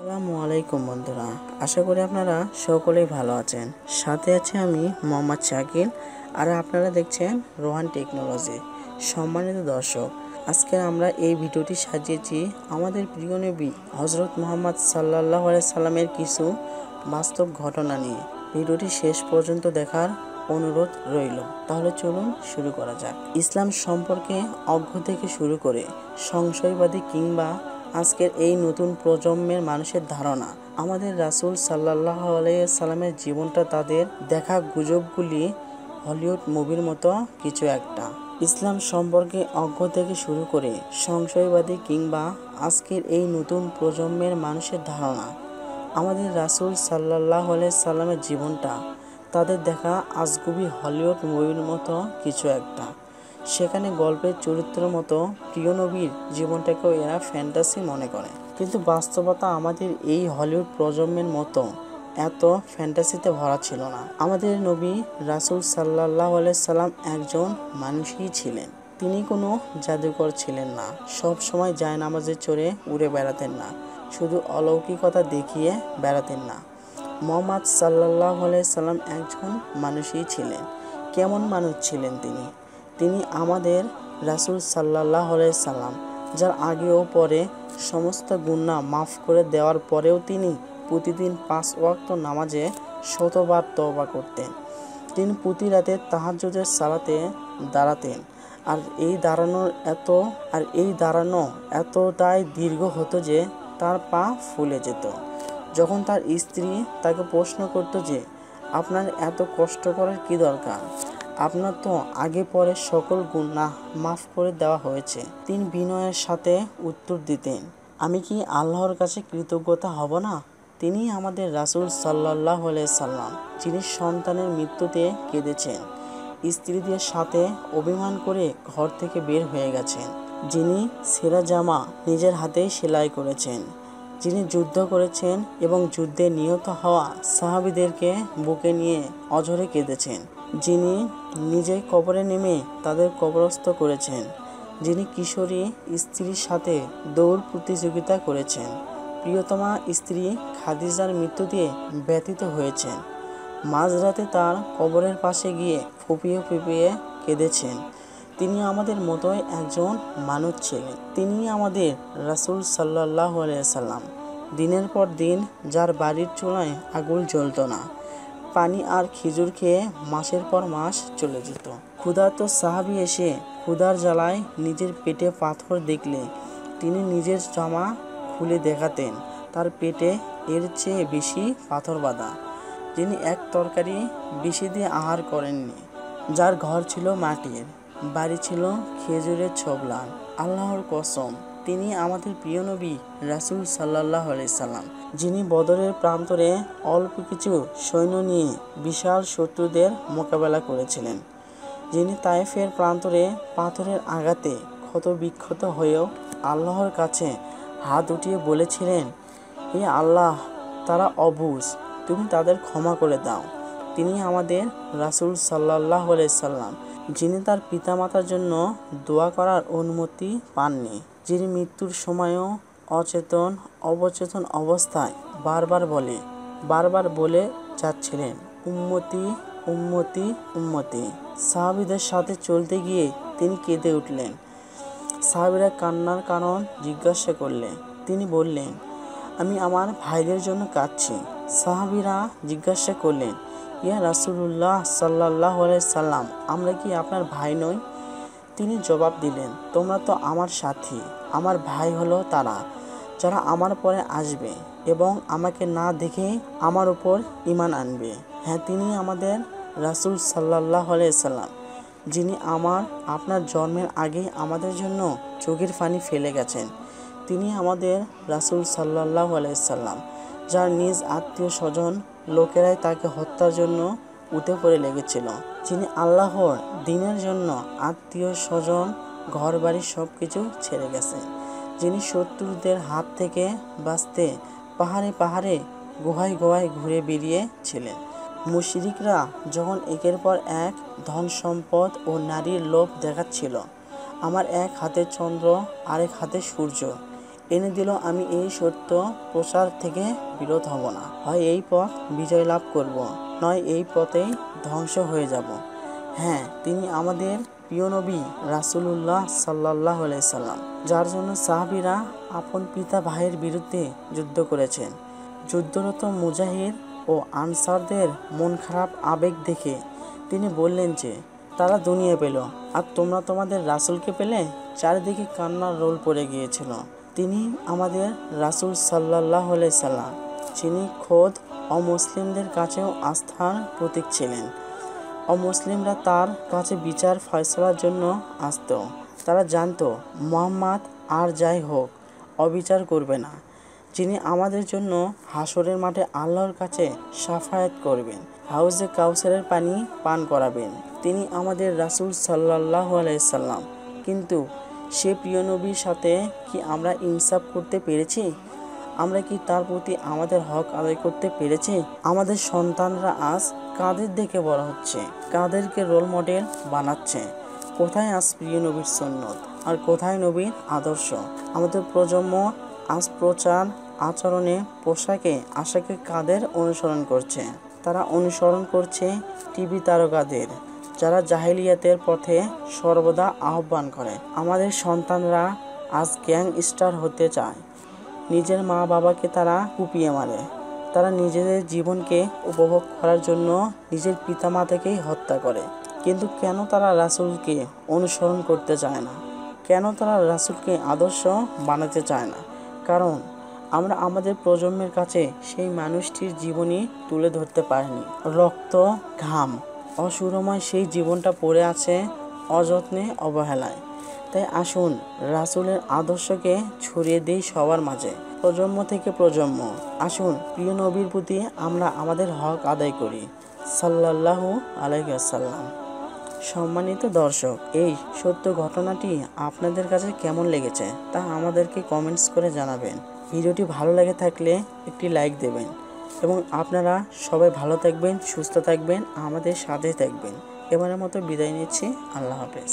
আসসালামু আলাইকুম বন্ধুরা, আশা করি আপনারা সকলেই ভালো আছেন। সাথে আছে আমি মোহাম্মদ শাকিল, আর আপনারা দেখছেন রোহান টেকনোলজি। সম্মানিত দর্শক, আজকে আমরা এই ভিডিওটি সাজিয়েছি আমাদের প্রিয় নবী হজরত মুহাম্মদ সাল্লাল্লাহু আলাইহি সাল্লামের কিছু বাস্তব ঘটনা নিয়ে। ভিডিওটি শেষ পর্যন্ত দেখার অনুরোধ রইল। তাহলে চলুন শুরু করা যাক। ইসলাম সম্পর্কে অজ্ঞ থেকে শুরু করে সংশয়বাদী কিংবা আজকের এই নতুন প্রজন্মের মানুষের ধারণা, আমাদের রাসূল সাল্লাল্লাহু আলাইহি সাল্লামের জীবনটা তাদের দেখা গুজবগুলি হলিউড মুভির মতো কিছু একটা। ইসলাম সম্পর্কে অজ্ঞ থেকে শুরু করে সংশয়বাদী কিংবা আজকের এই নতুন প্রজন্মের মানুষের ধারণা, আমাদের রাসূল সাল্লাল্লাহু আলাইহি সাল্লামের জীবনটা তাদের দেখা আজগুবি হলিউড মুভির মতো কিছু একটা। সেখানে গল্পের চরিত্রের মতো প্রিয় নবীর জীবনটাকেও এরা ফ্যান্টাসি মনে করে, কিন্তু বাস্তবতা আমাদের এই হলিউড প্রজন্মের মতো এত ফ্যান্টাসিতে ভরা ছিল না। আমাদের নবী রাসূল সাল্লাল্লাহু আলাইহি সাল্লাম একজন মানুষই ছিলেন। তিনি কোনো জাদুকর ছিলেন না, সব সময় জায়নামাজে চড়ে উড়ে বেড়াতেন না, শুধু অলৌকিকতা দেখিয়ে বেড়াতেন না। মুহাম্মদ সাল্লাল্লাহু আলাইহি সাল্লাম একজন মানুষই ছিলেন। কেমন মানুষ ছিলেন তিনি? তিনি আমাদের রাসূল সাল্লাল্লাহু আলাইহি সাল্লাম, যার আগে ও পরে সমস্ত গুনাহ মাফ করে দেওয়ার পরেও তিনি প্রতিদিন 5 ওয়াক্ত নামাজে শতবার তওবা করতেন। তিনি প্রতি রাতে তাহাজ্জুদের সালাতে দাঁড়াতেন, আর এই দাঁড়ানো এতটাই দীর্ঘ হতো যে তার পা ফুলে যেত। যখন তার স্ত্রী তাকে প্রশ্ন করত যে, আপনার এত কষ্ট করার কি দরকার? আপনার তো আগে পরে সকল গুনাহ মাফ করে দেওয়া হয়েছে। তিনি বিনয়ের সাথে উত্তর দিতেন, আমি কি আল্লাহর কাছে কৃতজ্ঞতা হব না? তিনি আমাদের রাসূল সাল্লাল্লাহু আলাইহি সাল্লাম, যিনি সন্তানের মৃত্যুতে কেঁদেছেন, স্ত্রীদের সাথে অভিমান করে ঘর থেকে বের হয়ে গেছেন, যিনি ছেঁড়া জামা নিজের হাতেই সেলাই করেছেন, যিনি যুদ্ধ করেছেন এবং যুদ্ধে নিহত হওয়া সাহাবীদেরকে বুকে নিয়ে অঝরে কেঁদেছেন, যিনি নিজে কবরে নেমে তাদের কবরস্থ করেছেন, যিনি কিশোরী স্ত্রীর সাথে দৌড় প্রতিযোগিতা করেছেন, প্রিয়তমা স্ত্রী খাদিজার মৃত্যুতে ব্যথিত হয়েছেন, মাঝরাতে তার কবরের পাশে গিয়ে ফুঁপিয়ে ফুঁপিয়ে কেঁদেছেন। তিনি আমাদের মতোই একজন মানুষ ছিলেন। তিনি আমাদের রাসূল সাল্লাল্লাহু আলাইহি সাল্লাম, দিনের পর দিন যার বাড়ির চুলায় আগুন জ্বলত না, পানি আর খেজুর খেয়ে মাসের পর মাস চলে যেত। ক্ষুধার্ত সাহাবী এসে ক্ষুধার জ্বালায় নিজের পেটে পাথর দেখলে তিনি নিজের জামা খুলে দেখাতেন তার পেটে এর চেয়ে বেশি পাথর বাঁধা। যিনি এক তরকারি বেশি দিয়ে আহার করেননি, যার ঘর ছিল মাটির, বাড়ি ছিল খেজুরের ছোবলা। আল্লাহর কসম, তিনি আমাদের প্রিয় নবী রাসূল সাল্লাল্লাহু আলাইহি সাল্লাম, যিনি বদরের প্রান্তরে অল্প কিছু সৈন্য নিয়ে বিশাল শত্রুদের মোকাবেলা করেছিলেন, যিনি তায়েফের প্রান্তরে পাথরের আঘাতে ক্ষত বিক্ষত হয়েও আল্লাহর কাছে হাত উঠিয়ে বলেছিলেন, হে আল্লাহ, তারা অবুঝ, তুমি তাদের ক্ষমা করে দাও। তিনি আমাদের রাসূল সাল্লাল্লাহু আলাইহি সাল্লাম, যিনি তার পিতামাতার জন্য দোয়া করার অনুমতি পাননি, যিনি মৃত্যুর সময়ও অবচেতন অবস্থায় বারবার বলে যাচ্ছিলেন, উম্মতি উম্মতি উম্মতি। সাহাবীদের সাথে চলতে গিয়ে তিনি কেঁদে উঠলেন। সাহাবীরা কান্নার কারণ জিজ্ঞাসা করলে তিনি বললেন, আমি আমার ভাইদের জন্য কাঁদছি। সাহাবীরা জিজ্ঞাসা করলেন, ইয়া রাসূলুল্লাহ সাল্লাল্লাহু আলাইহি সাল্লাম, আমরা কি আপনার ভাই নই? তিনি জবাব দিলেন, তোমরা তো আমার সাথী। আমার ভাই হলো তারা যারা আমার পরে আসবে এবং আমাকে না দেখে আমার উপর ঈমান আনবে। হ্যাঁ, তিনি আমাদের রাসূল সাল্লাল্লাহু আলাইহি সাল্লাম, যিনি আপনার জন্মের আগেই আমাদের জন্য চোখের পানি ফেলে গেছেন। তিনি আমাদের রাসূল সাল্লাল্লাহু আলাইহি সাল্লাম, যার নিজ আত্মীয় স্বজন লোকেরাই তাকে হত্যার জন্য উঠে পড়ে লেগেছিল, যিনি আল্লাহর দ্বীনের জন্য আত্মীয় স্বজন ঘর বাড়ি সব কিছু ছেড়ে গেছেন, যিনি শত্রুদের হাত থেকে বাঁচতে পাহাড়ে পাহাড়ে গুহায় গুহায় ঘুরে বেরিয়েছিলেন। মুশরিকরা যখন একের পর এক ধন সম্পদ ও নারীর লোভ দেখাচ্ছিল, আমার এক হাতে চন্দ্র আরেক হাতে সূর্য, এনে দিল, আমি এই সত্য প্রচার থেকে বিরত হব না। হয় এই পথ বিজয় লাভ করব, নয় এই পথেই ধ্বংস হয়ে যাব। হ্যাঁ, তিনি আমাদের প্রিয় নবী রাসূলুল্লাহ সাল্লাল্লাহু আলাইহি সাল্লাম, যার জন্য সাহাবীরা আপন পিতা ভাইয়ের বিরুদ্ধে যুদ্ধ করেছেন। যুদ্ধরত মুজাহিদ ও আনসারদের মন খারাপ আবেগ দেখে তিনি বললেন যে তারা দুনিয়া পেল, আর তোমরা তোমাদের রাসূলকে পেলে। চারিদিকে কান্নার রোল পড়ে গিয়েছিল। তিনি আমাদের রাসূল সাল্লাল্লাহু আলাইহি সাল্লাম, যিনি খোদ অমুসলিমদের কাছেও আস্থার প্রতীক ছিলেন। অমুসলিমরা তার কাছে বিচার ফয়সালার জন্য আসত। তারা জানতো মুহাম্মদ আর যাই হোক অবিচার করবে না। যিনি আমাদের জন্য হাসরের মাঠে আল্লাহর কাছে শাফায়াত করবেন, হাউজে কাউসারের পানি পান করাবেন। তিনি আমাদের রাসূল সাল্লাল্লাহু আলাইহি সাল্লাম। কিন্তু সে প্রিয় নবীর সাথে কি আমরা ইনসাফ করতে পেরেছি? আমরা কি তার প্রতি আমাদের হক আদায় করতে পেরেছি? আমাদের সন্তানরা আজ কাদের দেখে বড় হচ্ছে, কাদেরকে রোল মডেল বানাচ্ছে? কোথায় আজ প্রিয় নবীর সুন্নত, আর কোথায় নবীর আদর্শ? আমাদের প্রজন্ম আজ প্রচার, আচরণে, পোশাকে, আশাকে কাদের অনুসরণ করছে? তারা অনুসরণ করছে টিভি তারকাদের, যারা জাহেলিয়াতের পথে সর্বদা আহ্বান করে। আমাদের সন্তানরা আজ গ্যাংস্টার হতে চায়। নিজের মা বাবাকে তারা কুপিয়ে মারে। তারা নিজেদের জীবনকে উপভোগ করার জন্য নিজের পিতামাতাকেই হত্যা করে। কিন্তু কেন তারা রাসূলকে অনুসরণ করতে চায় না? কেন তারা রাসূলকে আদর্শ বানাতে চায় না? কারণ আমরা আমাদের প্রজন্মের কাছে সেই মানুষটির জীবনী তুলে ধরতে পারিনি। রক্ত, ঘাম, অসুরময় সেই জীবনটা পড়ে আছে অযত্নে, অবহেলায়। তাই আসুন রাসূলের আদর্শকে ছড়িয়ে দিই সবার মাঝে, প্রজন্ম থেকে প্রজন্ম। আসুন প্রিয় নবীর প্রতি আমরা আমাদের হক আদায় করি। সাল্লাল্লাহু আলাইহি ওয়াসাল্লাম। সম্মানিত দর্শক, এই সত্য ঘটনাটি আপনাদের কাছে কেমন লেগেছে তা আমাদেরকে কমেন্টস করে জানাবেন। ভিডিওটি ভালো লেগে থাকলে একটি লাইক দেবেন এবং আপনারা সবাই ভালো থাকবেন, সুস্থ থাকবেন, আমাদের সাথে থাকবেন। এবারের মতো বিদায় নিচ্ছি। আল্লাহ হাফেজ।